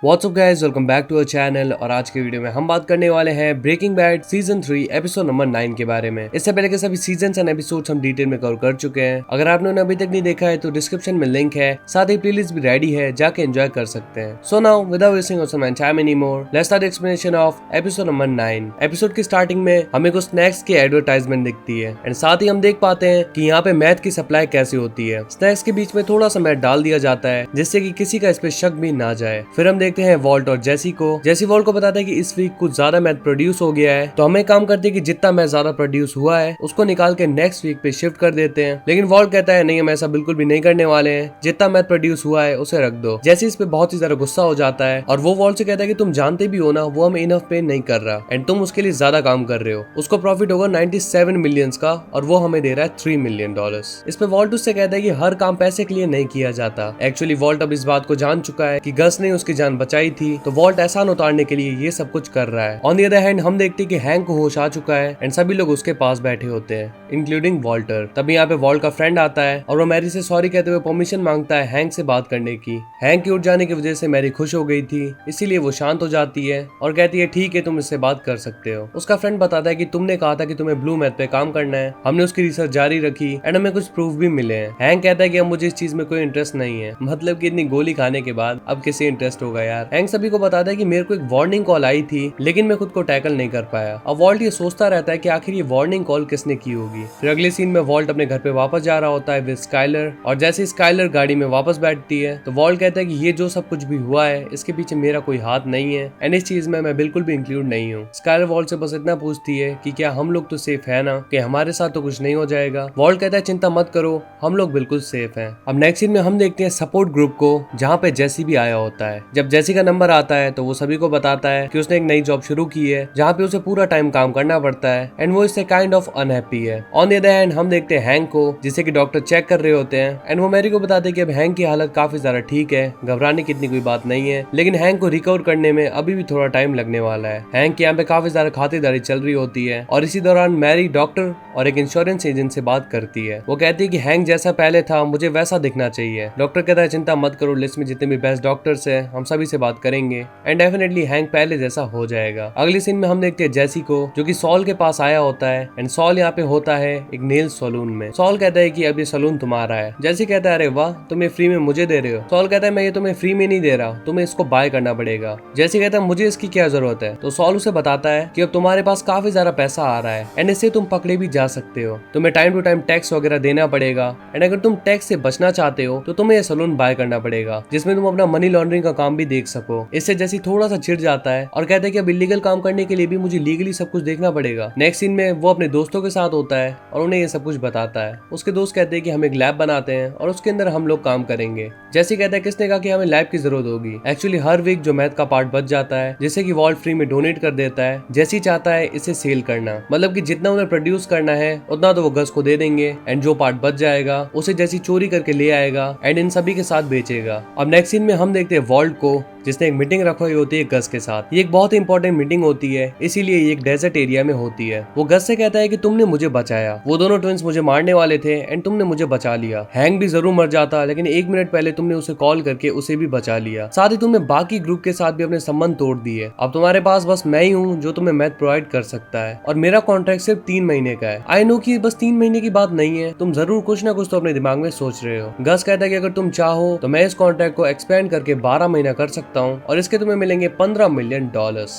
WhatsApp guys, welcome back to our channel. और आज के वीडियो में हम बात करने वाले हैं Breaking Bad season 3 episode number 9 के बारे में। इससे पहले के सभी सीजन्स एंड एपिसोड्स हम डिटेल में कवर कर चुके हैं। अगर आपने उन्हें अभी तक नहीं देखा है तो डिस्क्रिप्शन में लिंक है, साथ ही प्लेलिस्ट भी रेडी है, जाके एंजॉय कर सकते हैं। So now without wasting of some time anymore, let's start explanation of episode number 9। Episode की स्टार्टिंग में हमें कुछ स्नैक्स की एडवर्टाइजमेंट दिखती है एंड साथ ही हम देख पाते हैं कि यहाँ पे मैथ की सप्लाई कैसे होती है। स्नैक्स के बीच में थोड़ा सा मैथ डाल दिया जाता है जिससे कि किसी का इस पे शक भी ना जाए। फिर हम देखते हैं वॉल्ट और जैसी वॉल्ट को बताता है कि इस वीक कुछ ज्यादा मैथ प्रोड्यूस हो गया है, तो हमें काम करते हैं कि जितना मैथ ज्यादा प्रोड्यूस हुआ है उसको निकाल के नेक्स्ट वीक पे शिफ्ट कर देते हैं। लेकिन वॉल्ट कहता है नहीं, हम ऐसा बिल्कुल भी नहीं करने वाले हैं, जितना मैथ प्रोड्यूस हुआ है उसे रख दो। जैसी इस पे बहुत ही ज्यादा गुस्सा हो जाता है और वो वॉल्ट से कहता है कि तुम जानते भी हो ना, वो हमें इनफ पे नहीं कर रहा एंड तुम उसके लिए ज्यादा काम कर रहे हो। उसको प्रॉफिट होगा 97 मिलियन का और वो हमें दे रहा है $3 मिलियन। इस पे वॉल्ट उससे कहता है कि हर काम पैसे के लिए नहीं किया जाता। एक्चुअली वॉल्ट अब इस बात को जान चुका है कि गस ने उसकी जान बचाई थी, तो वॉल्ट एहसान उतारने के लिए ये सब कुछ कर रहा है। ऑन द अदर हैंड हम देखते हैं कि हैंक को होश आ चुका है एंड सभी लोग उसके पास बैठे होते हैं, इंक्लूडिंग वॉल्टर। तभी यहाँ पे वॉल्ट का फ्रेंड आता है और वो मैरी से सॉरी कहते हुए परमिशन मांगता है हैंक से बात करने की। हैंक के उठ जाने की वजह से मैरी खुश हो गई थी, इसीलिए वो शांत हो जाती है और कहती है ठीक है, तुम इससे बात कर सकते हो। उसका फ्रेंड बताता है कि तुमने कहा था कि तुम्हें ब्लू मैथ पे काम करना है, हमने उसकी रिसर्च जारी रखी एंड हमें कुछ प्रूफ भी मिले हैं। हैंक कहता है कि अब मुझे इस चीज में कोई इंटरेस्ट नहीं है। मतलब कि इतनी गोली खाने के बाद अब किसी इंटरेस्ट होगा यार। हैंक सभी को बताता है कि मेरे को एक वार्निंग कॉल आई थी लेकिन मैं खुद को टैकल नहीं कर पाया। अब वॉल्ट ये सोचता रहता है कि आखिर ये वार्निंग कॉल किसने की होगी। फिर अगले सीन में वॉल्ट अपने घर पे वापस जा रहा होता है विद स्काइलर, और जैसे स्काइलर गाड़ी में वापस बैठती है तो वॉल्ट कहता है कि ये जो सब कुछ भी हुआ है इसके पीछे मेरा कोई हाथ नहीं है एंड इस चीज में मैं बिल्कुल भी इंक्लूड नहीं हूँ। स्काइलर वॉल्ट से बस इतना पूछती है कि क्या हम लोग तो सेफ है ना, कि हमारे साथ तो कुछ नहीं हो जाएगा। वॉल्ट कहता है चिंता मत करो, हम लोग बिल्कुल सेफ हैं। अब नेक्स्ट सीन में हम देखते हैं सपोर्ट ग्रुप को, जहाँ पे जेसी भी आया होता है। जब जेसी का नंबर आता है तो वो सभी को बताता है कि उसने एक नई जॉब शुरू की है जहाँ पे उसे पूरा टाइम काम करना पड़ता है एंड वो इससे काइंड ऑफ अनहैप्पी है। ऑन द अदर हैंड हम देखते हैं हैंक को, जिसे कि डॉक्टर चेक कर रहे होते हैं एंड वो मैरी को बताते हैं कि अब हैंक की हालत काफी ज्यादा ठीक है, घबराने की इतनी कोई बात नहीं है, लेकिन हैंक को रिकवर करने में अभी भी थोड़ा टाइम लगने वाला है। हैंक के यहाँ पे काफी ज्यादा खातिरदारी चल रही होती है और इसी दौरान मैरी डॉक्टर और एक इंश्योरेंस एजेंट से बात करती है। वो कहती है कि हैंक जैसा पहले था मुझे वैसा दिखना चाहिए। डॉक्टर कहता है चिंता मत करो, लिस्ट में जितने भी बेस्ट डॉक्टर्स हैं हम सभी से बात करेंगे एंड डेफिनेटली हैंक पहले जैसा हो जाएगा। अगले सीन में हम देखते हैं जेसी को, जो कि सॉल के पास आया होता है एंड सॉल यहाँ पे होता है एक नेल सैलून में। सॉल कहता है कि अब ये सैलून तुम्हारा है। जेसी कहता है अरे वाह, तुम ये फ्री में मुझे दे रहे हो। सॉल कहता है मैं ये तुम्हें फ्री में नहीं दे रहा, तुम्हें इसको बाय करना पड़ेगा। जेसी कहता है मुझे इसकी क्या जरूरत है। तो सॉल उसे बताता है कि अब तुम्हारे पास काफी ज्यादा पैसा आ रहा है एंड इससे तुम पकड़े भी जा सकते हो, तुम्हें टाइम टू टाइम टैक्स वगैरह देना पड़ेगा एंड अगर तुम टैक्स से बचना चाहते हो तो तुम्हें ये सैलून बाय करना पड़ेगा जिसमें तुम अपना मनी लॉन्ड्रिंग का काम भी देख सको। इससे जेसी थोड़ा सा चिढ़ जाता है और कहता है कि अब इलीगल काम करने के लिए भी मुझे लीगली सब कुछ देखना पड़ेगा। नेक्स्ट सीन में वो अपने दोस्तों के साथ होता है और उन्हें ये सब कुछ बताता है। उसके दोस्त कहते हैं कि हम एक लैब बनाते हैं और उसके अंदर हम लोग काम करेंगे। जैसे कहता है किसने कहा कि हमें लैब की जरूरत होगी। एक्चुअली हर वीक जो मैथ का पार्ट बच जाता है जिसे कि वॉल्ट फ्री में डोनेट कर देता है। जैसी चाहता है इसे सेल करना, मतलब कि जितना उन्हें प्रोड्यूस करना है उतना तो वो गस को दे देंगे एंड जो पार्ट बच जाएगा उसे जैसी चोरी करके ले आएगा एंड इन सभी के साथ बेचेगा। अब नेक्स्ट सीन में हम देखते हैं वॉल्ट को, जिसने एक मीटिंग रखी होती है गस के साथ। ये एक बहुत ही इंपॉर्टेंट मीटिंग होती है, इसीलिए ये एक डेजर्ट एरिया में होती है। वो गस से कहता है कि तुमने मुझे बचाया, वो दोनों ट्विंस मुझे मारने वाले थे एंड तुमने मुझे बचा लिया। हैंक भी जरूर मर जाता लेकिन 1 मिनट पहले तुमने उसे कॉल करके उसे भी बचा लिया। साथ ही तुमने बाकी ग्रुप के साथ भी अपने संबंध तोड़ दिए। अब तुम्हारे पास बस मैं ही हूँ जो तुम्हें मैथ प्रोवाइड कर सकता है और मेरा कॉन्ट्रैक्ट सिर्फ 3 महीने का है। आई नो कि बस 3 महीने की बात नहीं है, तुम जरूर कुछ ना कुछ तो अपने दिमाग में सोच रहे हो। गस कहता है कि अगर तुम चाहो तो मैं इस कॉन्ट्रैक्ट को एक्सपेंड करके 12 महीना कर सकता हूँ और इसके तुम्हें मिलेंगे $15 मिलियन।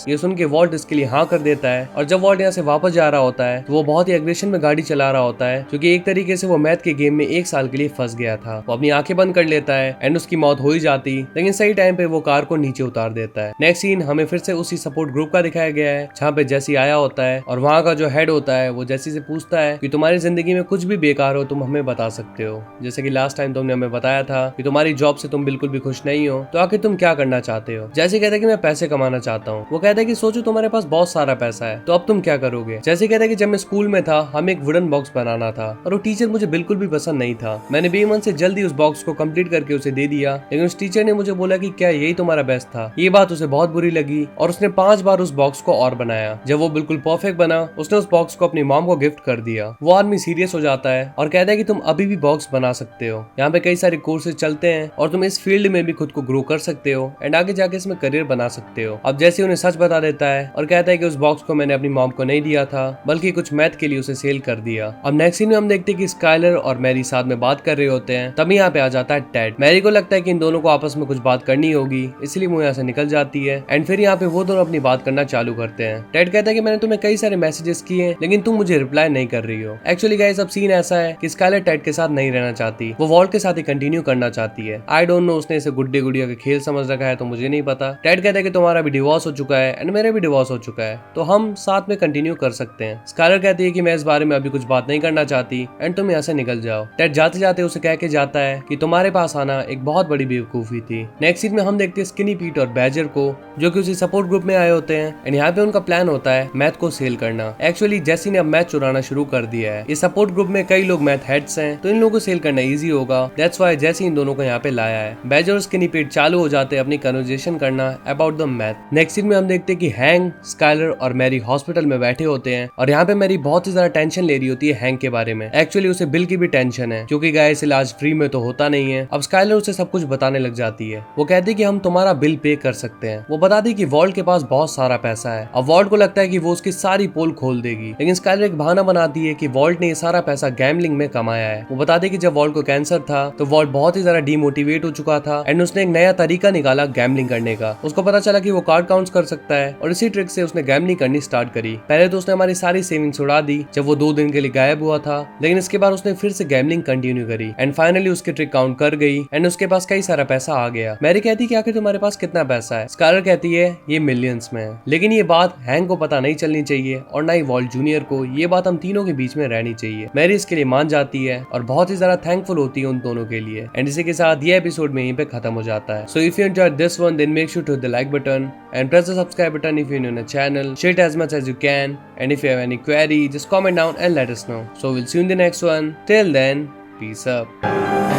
ये सुन के वॉल्ट इसके लिए हाँ कर देता है और जब वॉल्ट यहाँ से वापस जा रहा होता है तो वो बहुत ही एग्रेशन में गाड़ी चला रहा होता है, क्योंकि एक तरीके से वो मैथ के गेम में 1 साल के लिए फंस गया था। वो अपनी आंखें बंद कर लेता है एंड उसकी मौत हो ही जाती, लेकिन सही टाइम पे वो कार को नीचे उतार देता है। नेक्स्ट सीन हमें फिर से उसी सपोर्ट ग्रुप का दिखाया गया है जहाँ पे जेसी आया होता है और वहाँ का जो हेड होता है वो जेसी से पूछता है कि तुम्हारी जिंदगी में कुछ भी बेकार हो तुम हमें बता सकते हो। जैसे कि लास्ट टाइम तुमने हमें बताया था कि तुम्हारी जॉब से तुम बिल्कुल भी खुश नहीं हो, तो आखिर तुम क्या करना चाहते हो। जेसी कहता है कि मैं पैसे कमाना चाहता हूँ। वो कहता है कि सोचो तुम्हारे पास बहुत सारा पैसा है तो अब तुम क्या करोगे। जैसे कहता है कि जब मैं स्कूल में था हमें एक वुडन बॉक्स बनाना था और वो टीचर मुझे बिल्कुल भी पसंद नहीं था। मैंने बेईमान से जल्दी उस बॉक्स को कंप्लीट करके उसे दे दिया, लेकिन उस टीचर ने मुझे बोला कि क्या यही तुम्हारा बेस्ट था। ये बात उसे बहुत बुरी लगी और उसने 5 बार उस बॉक्स को और बनाया। जब वो बिल्कुल परफेक्ट बना उसने उस बॉक्स को अपनी मॉम को गिफ्ट कर दिया। वो आदमी सीरियस हो जाता है और कहता है कि तुम अभी भी बॉक्स बना सकते हो, यहाँ पे कई सारे कोर्सेज चलते हैं और तुम इस फील्ड में भी खुद को ग्रो कर सकते हो एंड आगे जाके इसमें करियर बना सकते हो। अब जैसे उन्हें सच बता देता है और कहता है कि उस बॉक्स को मैंने अपनी मॉम को नहीं दिया था बल्कि कुछ मैथ के लिए उसे सेल कर दिया। अब नेक्स्ट सीन में हम देखते हैं कि स्काइलर और मैरी साथ में बात कर रहे होते हैं। तभी यहाँ पे आ जाता है टेड। मैरी को लगता है कि इन दोनों को आपस में कुछ बात करनी होगी, इसलिए वो यहाँ से निकल जाती है एंड फिर यहाँ पे वो दोनों अपनी बात करना चालू करते हैं। टेड कहता है कि मैंने तुम्हें कई सारे मैसेजेस किए लेकिन तुम मुझे रिप्लाई नहीं कर रही हो। एक्चुअली गाइस अब सीन ऐसा है कि स्काइलर टेड के साथ नहीं रहना चाहती, वो वॉल्ट के साथ ही कंटिन्यू करना चाहती है। आई डोंट नो उसने इसे गुड्डे गुड़िया का खेल समझ रखा है तो मुझे नहीं पता। टेड कहता है कि तुम्हारा भी डिवोर्स हो चुका है एंड मेरा भी डिवोर्स हो चुका है तो हम साथ में कंटिन्यू कर सकते हैं। स्काइलर कहती है कि मैं इस बारे में अभी कुछ बात नहीं करना चाहती एंड तुम यहाँ से निकल जाओ। टेड जाते जाते उसे कह के जाता है कि तुम्हारे पास आना एक बहुत बड़ी बेवकूफी थी। नेक्स्ट सीन में हम देखते हैं स्किनी पीट और बैजर को जो कि उसी सपोर्ट ग्रुप में आए होते हैं एंड यहाँ पे उनका प्लान होता है मैथ को सेल करना। एक्चुअली जेसी ने अब मैथ चुराना शुरू कर दिया है। इस सपोर्ट ग्रुप में कई लोग मैथ हेड्स हैं तो इन लोगों को सेल करना इजी होगा। दैट्स व्हाई जेसी इन दोनों को यहाँ पे लाया है। बैजर और स्किनी पीट चालू हो जाते हैं अपनी कन्वर्सेशन करना about the meth. Next scene में हम देखते हैं कि हैंक, स्काइलर और मैरी हॉस्पिटल में बैठे होते हैं और यहाँ पे मैरी बहुत ही ज्यादा टेंशन ले रही होती है हैंक के बारे में। एक्चुअली उसे बिल की भी टेंशन है क्योंकि गाइस इलाज फ्री में तो होता नहीं है। अब स्काइलर उसे सब कुछ बताने लग जाती है। वो कहती है कि हम तुम्हारा बिल पे कर सकते हैं। वो बताती है कि वॉल्ट के पास बहुत सारा पैसा है। अब वॉल्ट को लगता है कि वो उसकी सारी पोल खोल देगी लेकिन स्काइलर एक बहाना बनाती है कि वॉल्ट ने ये सारा पैसा गैम्बलिंग में कमाया है। वो बताती है कि जब वॉल्ट को कैंसर था तो वॉल्ट बहुत ही ज्यादा डीमोटिवेट हो चुका था एंड उसने एक नया तरीका निकाला गैम्बलिंग करने का। उसको पता चला कि वो कार्ड काउंट कर सकता है और इसी ट्रिक से उसने गैम्बलिंग करनी स्टार्ट करी। पहले तो उसने हमारी सारी सेविंग्स उड़ा दी जब वो 2 दिन के लिए गायब हुआ था लेकिन इसके बाद उसने फिर से गैम्बलिंग कंटिन्यू करी एंड फाइनली उसकी ट्रिक काउंट कर गई एंड उसके पास कई सारा पैसा आ गया। मैरी कहती है कि आखिर तुम्हारे पास कितना पैसा है। स्काइलर कहती है ये मिलियंस में है लेकिन ये बात हैंक को पता नहीं चलनी चाहिए और ना ही वॉल्ट जूनियर को। ये बात हम तीनों के बीच में रहनी चाहिए। मैरी इसके लिए मान जाती है और बहुत ही ज्यादा थैंकफुल होती है उन दोनों के लिए एंड इसी के साथ ये एपिसोड में यहीं पे खत्म हो जाता है। So if you enjoyed this one then make sure to hit the like button and press the subscribe button if you're new in the channel. Share it as much as you can and if you have any query just comment down and let us know. So we'll see you in the next one. Till then, peace up.